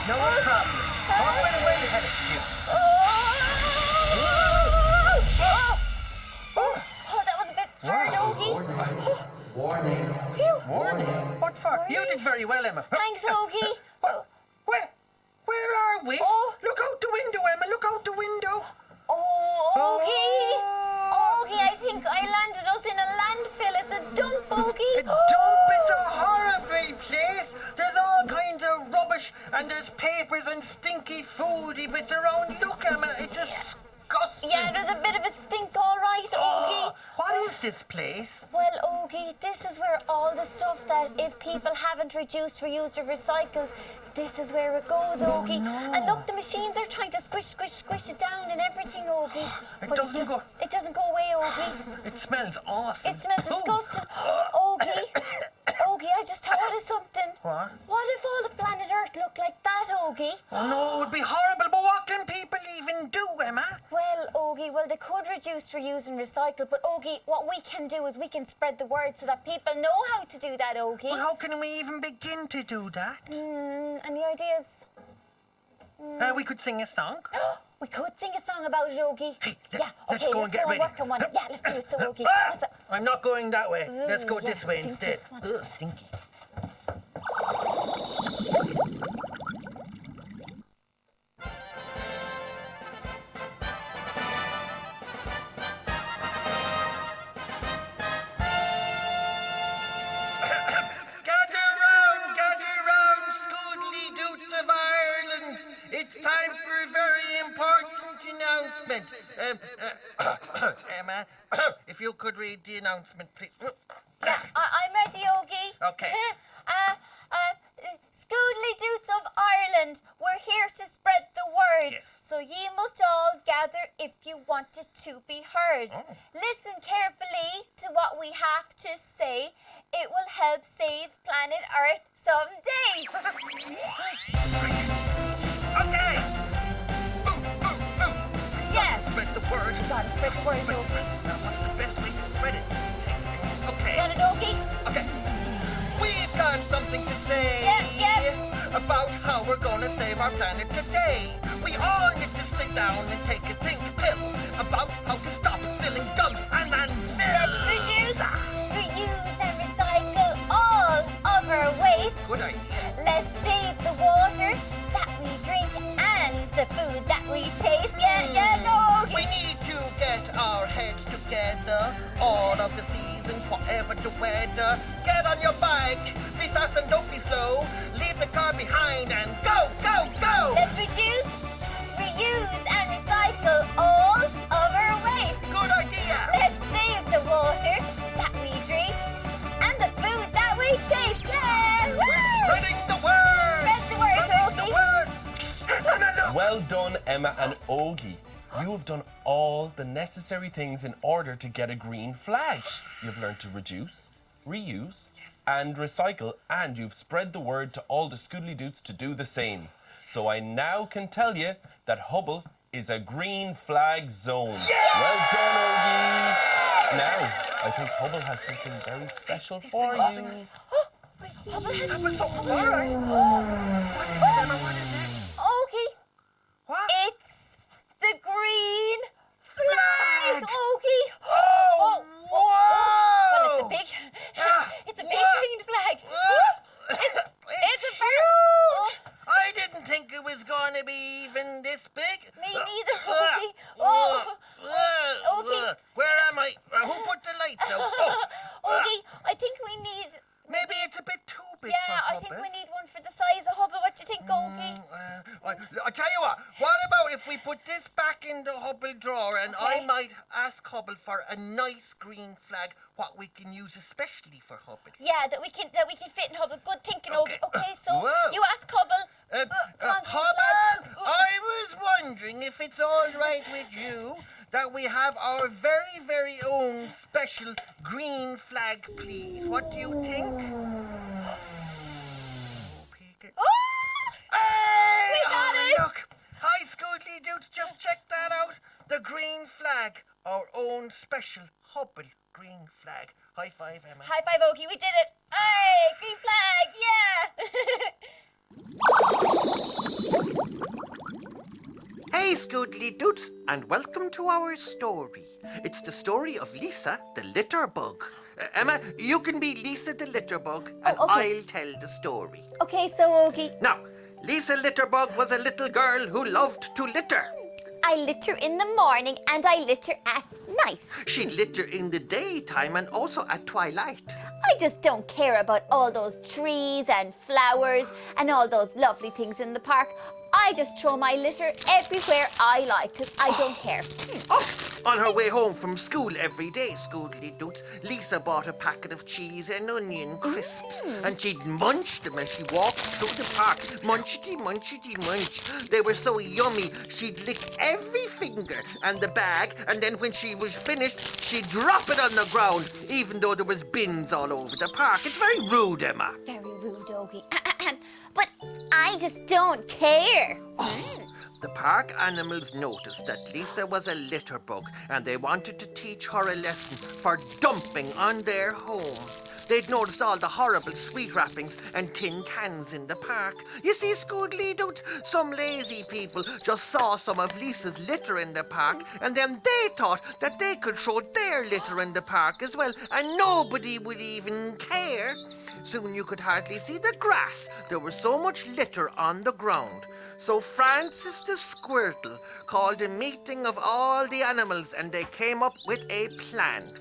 No problem. Hop away ahead of you. Oh, that was a bit hard, Ogie. Warning. Phew. Warning. What for? You did very well, Emma. Thanks, Ogie. Where are we? Oh. Look out the window, Emma. Look out the window. Ogie. Ogie, I think I landed us in a landfill. It's a dump, Ogie. A dump, it's a horrible place. There's all kinds of rubbish and there's papers and stinky foody bits around. Look, Emma, it's disgusting. Yeah, there's a bit of a stink, all right, Ogie. What is this place? Well, Ogie, this is where all the stuff that if people haven't reduced, reused or recycled, this is where it goes, Ogie. No. And look, the machines are trying to squish it down and everything, Ogie. It But doesn't it doesn't go away, Ogie. It smells awful. It smells disgusting. Ogie, Ogie, I just thought of something. What? What if all the planet Earth looked like that, Ogie? Oh, no, it'd be horrible, but what can people even do, Emma? Well, Ogie, they could reduce, reuse and recycle, but Ogie, what we can do is we can spread the word so that people know how to do that, Ogie. Well, how can we even begin to do that? Any ideas? We could sing a song. We could sing a song about it, Ogie. Hey, yeah, let's okay, go and get ready. Work on one. Yeah, let's do it, so Ogie. I'm not going that way. Let's go yeah, this way stinky. instead. Come on. Ugh, stinky. Gather round, Scoodly Doots of Ireland. It's time for a very important announcement. Emma, if you could read the announcement, please. Yeah, I'm ready, Ogie. Okay. Scoodly Doots of Ireland, we're here to spread the word. Yes. So ye must all gather if you want it to be heard. Oh. Listen carefully to what we have to say. It will help save planet Earth someday. Okay. Yes. Spread the word. Gotta spread the word, Ogie. Now, what's the best way to spread it? Okay. Got it, Ogie? Okay. We've got something to say about how we're gonna save our planet today. We all need to sit down and take a think pill about how to stop filling dumps and landfills. Let's reduce, reuse and recycle all of our waste. Good idea. Let's save the water that we drink and the food that we taste. No. We need to get our heads together. All of the seasons, whatever the weather. Get on your bike, be fast and don't be slow. Leave the car behind and go, go, go. Let's reduce, reuse and recycle all of our waste. Good idea. Let's save the water that we drink and the food that we taste. Yeah! Woo! Spreading the word. Spread the word, Spreading Ogie. the word. Emma, look. Well done, Emma and Ogie. You have done all the necessary things in order to get a green flag. You've learned to reduce, reuse, and recycle, and you've spread the word to all the Scoodly Doots to do the same. So I now can tell you that Hubble is a green flag zone. Yeah! Well done, Ogie. Now, I think Hubble has something very special for you. All right. What is it, Emma? What is it? Ogie, What? it's the green flag, Ogie. Oh, whoa! Well, it's a big Whoa. green flag. It's a huge! I didn't think it was going to be even this big. Me neither, Ogie. Ogie. Where am I? Who put the lights out? Ogie, I think we need... Maybe it's a bit too big Yeah, for I Hubble. think we need one for the size of Hubble. What do you think, Ogie? I'll tell you what about if we put this back in the Hubble drawer and I Okay. might ask Hubble for a nice green flag, what we can use especially for Hubble. Yeah, that we can fit in Hubble. Good thinking, Ogie. Okay, so Whoa. you ask Hubble. Come on, Hubble, flag. I was wondering if it's all right with you that we have our very, very own special green flag, please. What do you think? Hey! We got it! Look! Hi, Scoodly Doots, just check that out. The green flag, our own special Hubble green flag. High five, Emma. High five, Ogie. We did it. Hey, green flag. Yeah. Hey, Scoodly Doots, and welcome to our story. It's the story of Lisa the litterbug. Emma, you can be Lisa the litterbug, and okay. I'll tell the story. Okay, so Ogie, Now, Lisa Litterbug was a little girl who loved to litter. I litter in the morning and I litter at night. She'd litter in the daytime and also at twilight. I just don't care about all those trees and flowers and all those lovely things in the park. I just throw my litter everywhere I like because I don't care. On her way home from school every day, Scoodly Doots, Lisa bought a packet of cheese and onion crisps, and she'd munch them as she walked through the park. Munchity, munchity, munch. They were so yummy, she'd lick every finger and the bag, and then when she was finished, she'd drop it on the ground, even though there was bins all over the park. It's very rude, Emma. Very rude, Ogie. But I just don't care. The park animals noticed that Lisa was a litterbug, and they wanted to teach her a lesson for dumping on their home. They'd noticed all the horrible sweet wrappings and tin cans in the park. You see, Scoodly Doots, some lazy people just saw some of Lisa's litter in the park, and then they thought that they could throw their litter in the park as well, and nobody would even care. Soon you could hardly see the grass. There was so much litter on the ground. So Francis the Squirtle called a meeting of all the animals, and they came up with a plan.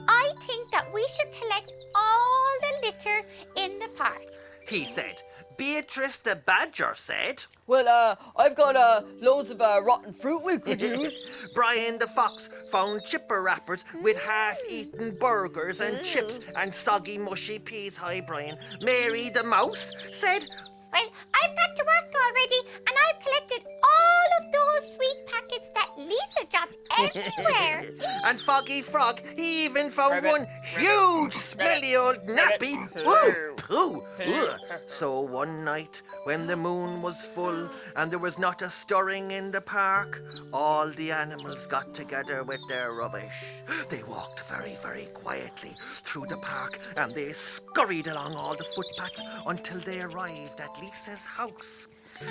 I think that we should collect all the litter in the park. He said. Beatrice the Badger said. Well, I've got loads of rotten fruit we could use. Brian the Fox found chipper wrappers with half-eaten burgers and chips and soggy mushy peas. Hi, Brian. Mary the Mouse said. Well, I've got to work already, and I've collected all of those sweet packets that Lisa dropped everywhere. And Foggy Frog, he even found one huge, smelly old nappy. Ooh, poo. Ugh. So one night, when the moon was full and there was not a stirring in the park, all the animals got together with their rubbish. They walked very, very quietly through the park, and they scurried along all the footpaths until they arrived at Lisa's house.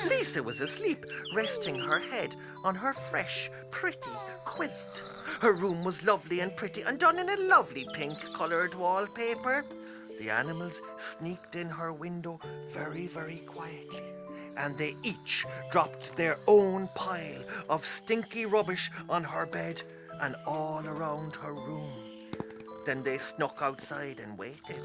Lisa was asleep, resting her head on her fresh, pretty quilt. Her room was lovely and pretty and done in a lovely pink-coloured wallpaper. The animals sneaked in her window very, very quietly, and they each dropped their own pile of stinky rubbish on her bed and all around her room. Then they snuck outside and waited.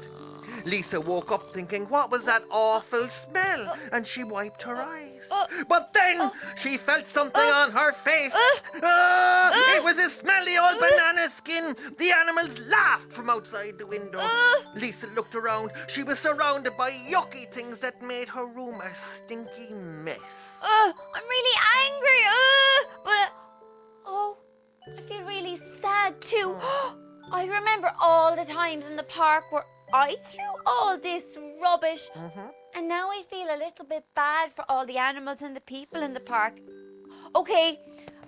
Lisa woke up thinking, what was that awful smell? And she wiped her eyes. But then she felt something on her face. It was a smelly old banana skin. The animals laughed from outside the window. Lisa looked around. She was surrounded by yucky things that made her room a stinky mess. I'm really angry. I feel really sad too. I remember all the times in the park where I threw all this rubbish. And now I feel a little bit bad for all the animals and the people in the park. Okay,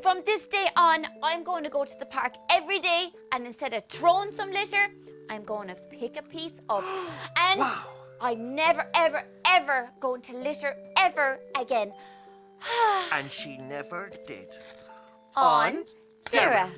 from this day on, I'm going to go to the park every day, and instead of throwing some litter, I'm going to pick a piece up. And I'm never, ever, ever going to litter ever again. And she never did. On Sarah.